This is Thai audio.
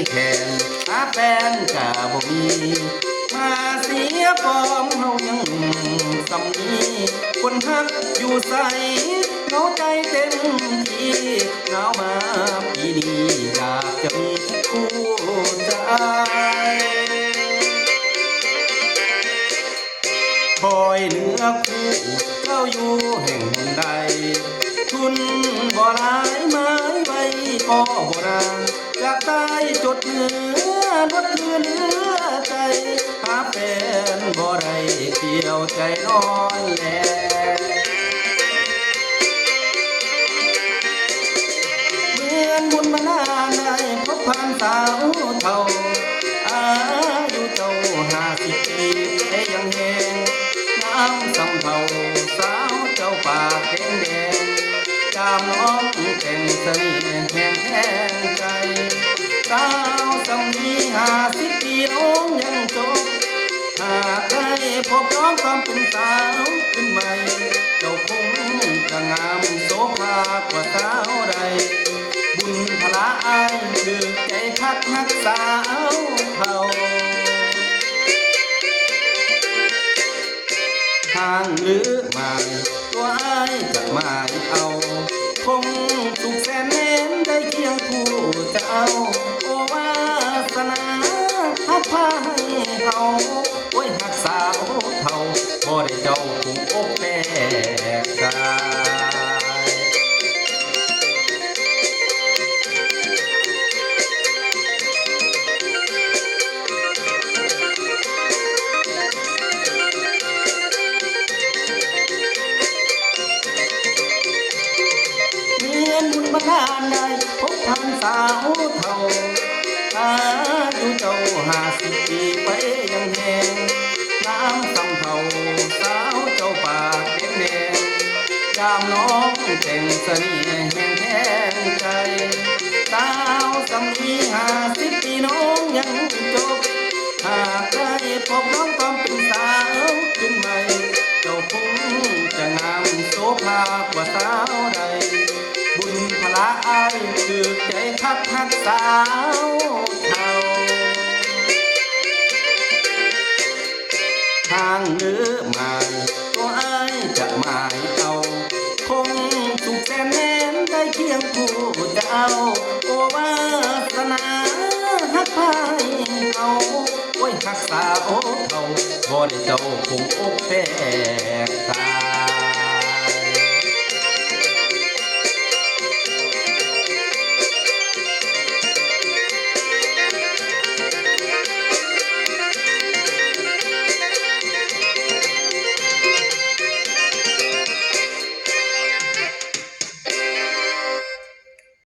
แขนหาแฟนกะบ่มีมาเสียฟอมเฮายังสำนีคนฮักอยู่ใสเหงาใจเต็มที่หนาวมาปีนี้อยากจะมีคู่ใจคอยเหนือคู่เจ้าอยู่แห่งใดทุนบ่หลายไม้ไว้ก็บ่นางจะตายจดเนื้อลดเนื้อใจหาแฟนบ่ได้เกี่ยวใจนอนแลเหมือนบุญมานานได้พบผ่านสาวเท่าอายุเจ้า50 ปีแต่ยังแหงน้ำสำเภาสาวเจ้าปากแดงแดงจามน้องแต่งเสน่ห์แห่งแทงใจสาวสำนี50 ปีน้องยังจบหากได้พบน้องความเป็นสาวขึ้นใหม่เจ้าคงจะงามโสภากว่าสาวใดบุญพลาอายคือใจพักนักสาวเท่าทางหรือหมายตัวอายจะหมายเอาคงสุขแสนแน่นได้เคียงคู่เจ้าโอวาสนาพัดพาให้เฮาโอ้ยหักสาวเท่าบ่ได้เจ้าคงอกแตกกายบุญบันดาลได้พบผ่านสาวเท่าอายุเจ้า50 ปีไปยังแหงน้ำสำเภาสาวเจ้าปากแดงแดงยามน้องแต่งเสน่ห์แห่งแทงใจสาวสำนี50 ปีน้องยังจบหากได้พบน้องความเป็นสาวขึ้นใหม่เจ้าคงจะงามโสภากว่าสาวใดบุญพลาอายคือใจคักหักสาวเท่าทางเนื้อหมายตัวอายจะหมายเอาคงสุขแสนแน่นได้เคียงคู่เจ้าโอวาสนาฮักพายเอาโอ้ยหักสาวเท่าบ่ได้เจ้าคงอกแตกตา